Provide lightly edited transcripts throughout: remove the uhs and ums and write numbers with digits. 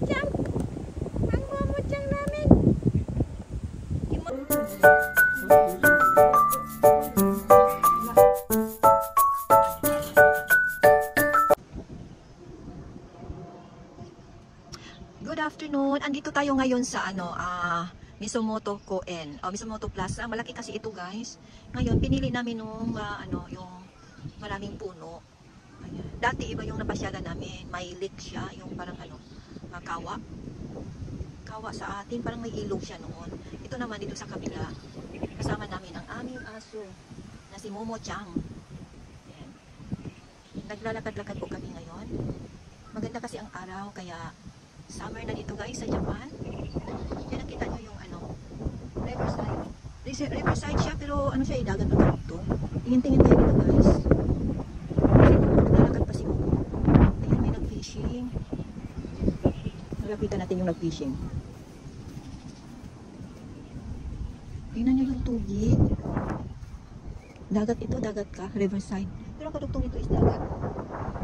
Momo-chan! Ang Momo-chan namin! Good afternoon. Andito tayo ngayon sa Misomoto Koen. Misomoto Plaza. Malaki kasi ito, guys. Ngayon pinili namin yung maraming puno. Ayan. Dati iba yung napasyalan namin. May lake siya, yung parang kawa. Kawa sa atin, parang may ilog siya noon. Ito naman dito sa kabila. Kasama namin ang aming aso na si Momo-chan. Ayan. Naglalakad-lakad po kami ngayon. Maganda kasi ang araw, kaya summer na dito, guys, sa Japan. Yan, nakita nyo yung riverside. Riverside siya, pero siya, dagat na dito. Tingin-tingin tayo dito, guys. Naglalakad pa si Momo. Ayan, may nag-fishing. Nalapitan natin yung nag-fishing. Tingnan nyo yung tubig. Dagat ito, dagat ka, riverside. Pero ang kadugtong ito is dagat.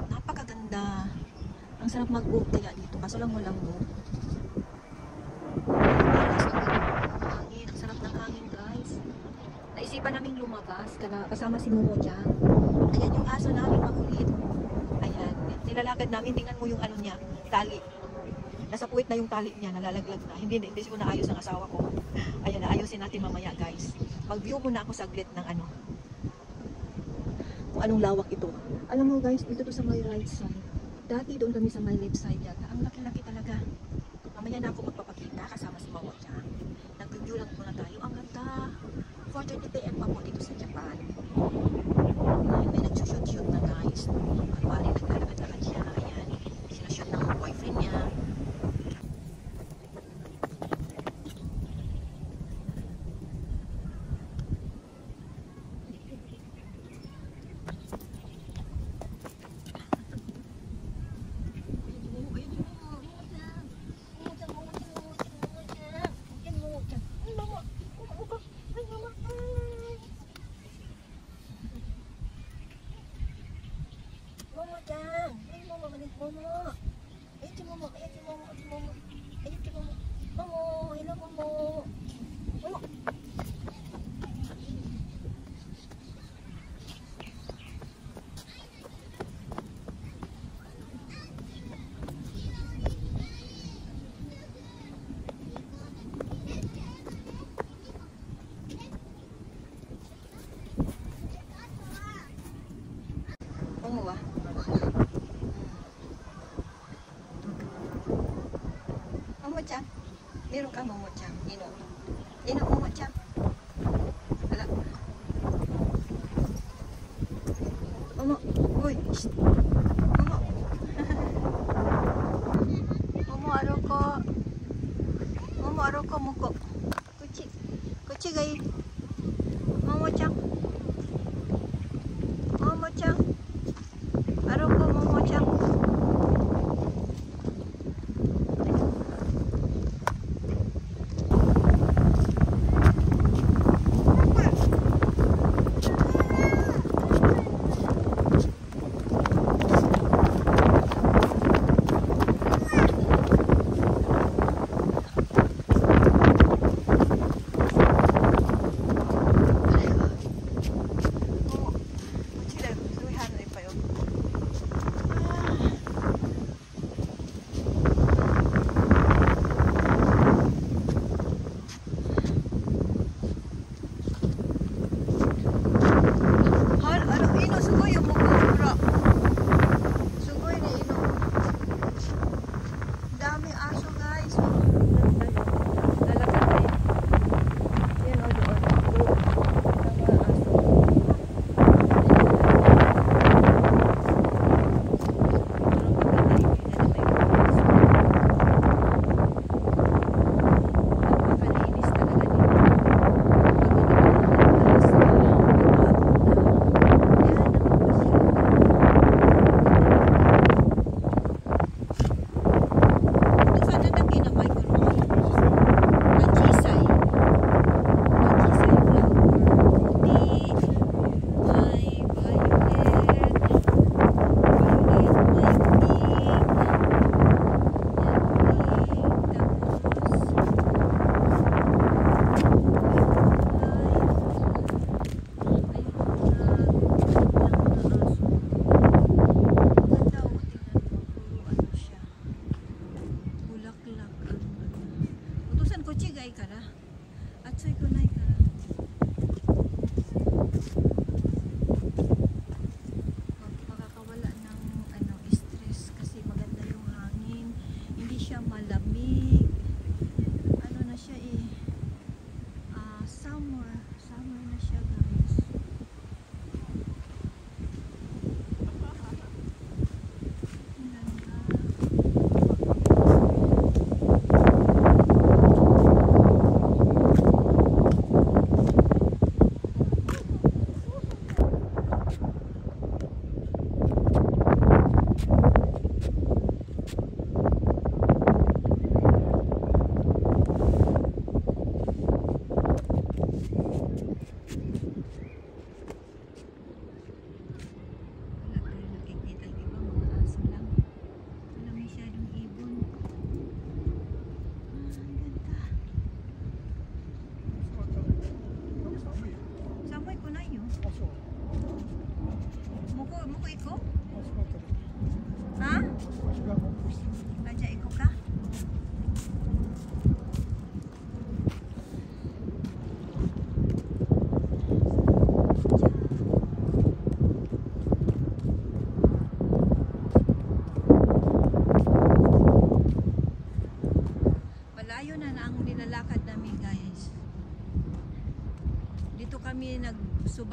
Napakaganda. Ang sarap mag-boat kaya dito, kaso lang walang boat. Hangin, ang sarap ng hangin, guys. Naisipan namin lumabas, kasama si Momo-chan. Ayan yung aso namin makulit. Ayan, nilalakad namin, tingnan mo yung niya, tali. Nasa puwit na yung tali niya, nalalaglag na. Hindi ko naayos ang asawa ko. Ayan, naayusin natin mamaya, guys. Mag-view muna ako saglit ng kung anong lawak ito. Alam mo, guys, dito to sa my right side. Dati doon kami sa my left side yata. Ang laki-laki talaga. Mamaya na ako magpapakita kasama si Momo-chan. Nag-review lang muna tayo. Ang ganda. 4:30 PM pa po dito sa Japan. Ayan, may nag-shoot na, guys. Pari naglalakad-lakad siya. Ayan. Sinashoot ng boyfriend niya. Momo-chan! Ay, Momo, manig Momo! Ayan si Momo, ayan si Momo, ayan si Momo. Ayan si Momo. Momo, hello Momo! Momo! Momo ba? Momo-chan. Meron ka, Momo-chan. Ino, Momo-chan. Wala. Momo. Uy. Shh. Momo. Momo, aroko. Momo, aroko, muko. Kuchi. Kuchi ga ii. Momo-chan. Momo-chan. Aroko, Momo-chan.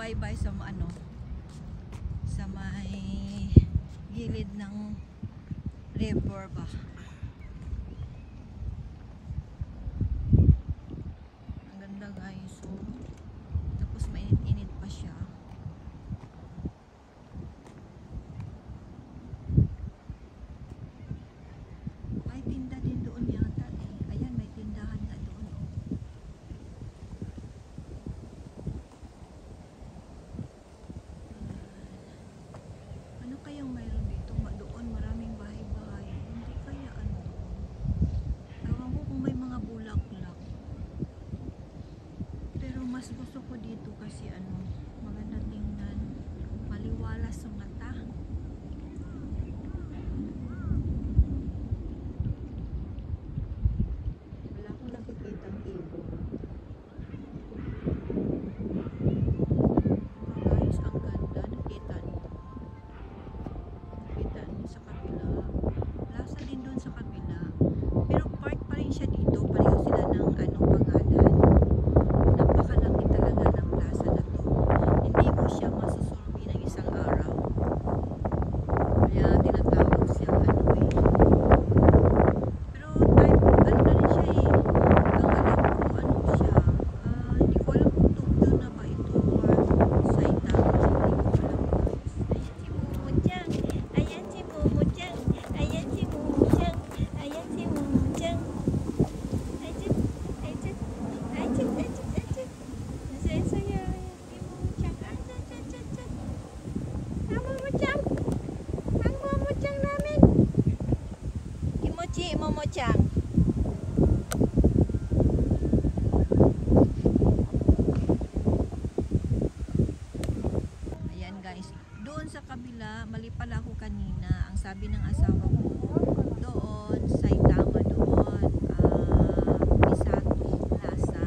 Bye-bye sa ano, sa may gilid ng river ba. Ang ganda guys. So, tapos mainit-init pa siya. May tinda din doon yata eh. Ayan, may tindahan na doon. Ano kayang mayroon dito? Doon maraming bahay-bahay. Hindi kaya ano? Ewan ko kung may mga bulaklak. Pero mas gusto ko dito kasi ano, maganda tingnan. Maliwalas sa mata. Wala akong nakikitang ibon. Guys, ang ganda. Nakita niyo. Nakita niyo sa kabila. Plaza din doon sa kabila. Pero park pa rin siya dito. Pareho sila ng anong pangalan. Napakalaki talaga ng plaza na to. Hindi mo siya masusurvey ng isang araw. Kaya tinatawag siya ano eh. Pero type, ano na rin siya eh. Ang alam ko ano siya. Hindi ko alam kung Tokyo na ba ito or Saitama. Hindi ko alam guys. Ayan si Momo-chan. Ayan si Momo-chan. Ayan si Momo-chan. Ayan si Momo-chan. Ajit. Saya-saya. Ayan si Momo-chan. Ang Momo-chan. Ang Momo-chan namin. Kimochi, Momo-chan. Ayan guys, doon sa kabila, mali pala ako kanina. Ang sabi ng asawa ko, doon, Saitama doon, Misato Plaza.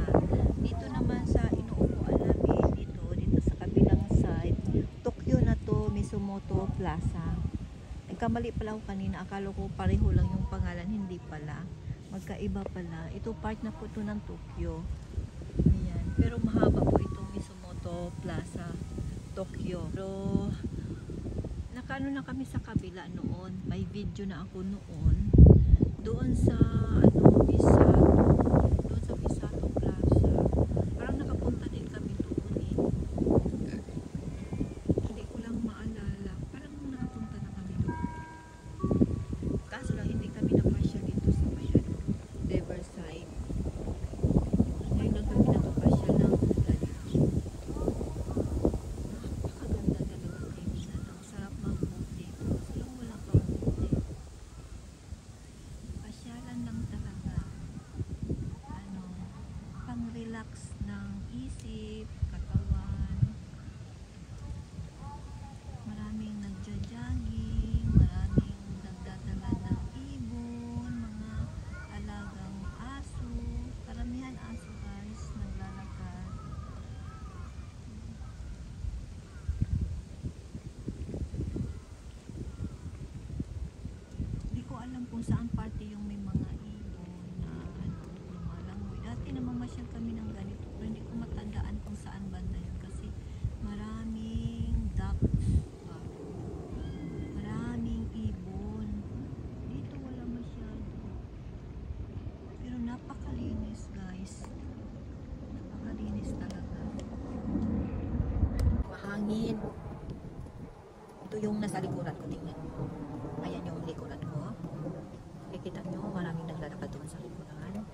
Dito naman sa inuupuan namin, dito sa kabilang side, Tokyo na to, Mizumoto Plaza. Nagkamali pala ako kanina, akala ko pareho lang yung pangalan, hindi pala. Magkaiba pala. Ito part na po ito ng Tokyo. Ayan. Pero mahaba po itong Mizumoto Plaza, Tokyo. Pero nakano na kami sa kabila noon. May video na ako noon. Doon sa ano, Misato. Doon sa Misato Plaza. Parang nakapunta din kami doon eh. Hindi ko lang maalala. Parang nakapunta na kami doon. Kaso lang hindi kami napasyal dito sa may ano, Riverside. Ngayon lang kami nakapasyal ng ganito. Napakaganda talaga tingnan. Ang sarap mag-boat dito. Kasi yung wala pang boat eh. Pasyalan lang talaga. Ano, pang-relax ng isip, katawan. Maraming nagja-jogging, maraming nagdadala ng ibon, mga alagang aso. Karamihan aso guys, naglalakad. Hindi ko alam kung saan parte yung may mga ibon na ano, lumalangoy. Dati namamasyal kami ng ganito, pero hindi ko matandaan kung saan banda yun kasi maraming ducks. Maraming ibon. Dito wala masyado. Pero napakalinis guys. Napakalinis talaga. Mahangin. Ito yung nasa likuran ko. Tingnan mo. Ayan yung likuran ko. Kikita nyo, maraming naglalakad doon sa likuran. Ayan.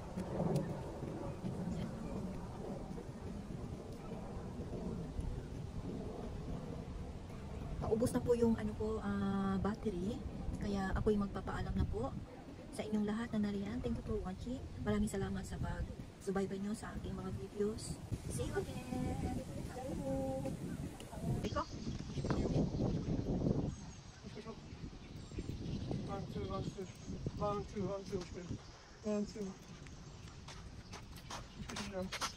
Paubos na po yung ano ko, battery. Kaya ako'y magpapaalam na po sa inyong lahat na nariyan. Thank you for watching. Maraming salamat sa pag-subaybay nyo sa aking mga videos. See you again. Iko? One, two.